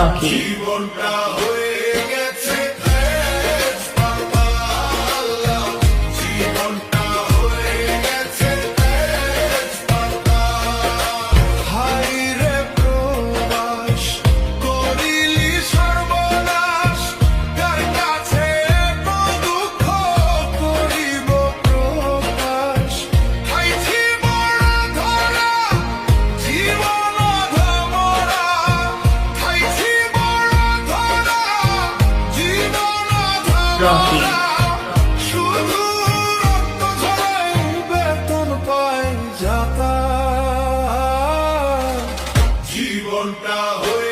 Rocky. জীবনটা হয়ে গেছে তেজপাতা, জীবনটা হয়ে গেছে তেজপাতা। হায় রে প্রবাস, করিলি সর্বনাশ, কার কাছে এত দুঃখ করিব প্রকাশ। খাইছি মরা ধরা, জীবন অধমরা, খাইছি মরা ধরা, জীবন রকি। অধমরা। শুধু রক্ত ঝরাই বেতন পাই যাতা, জীবনটা হয়ে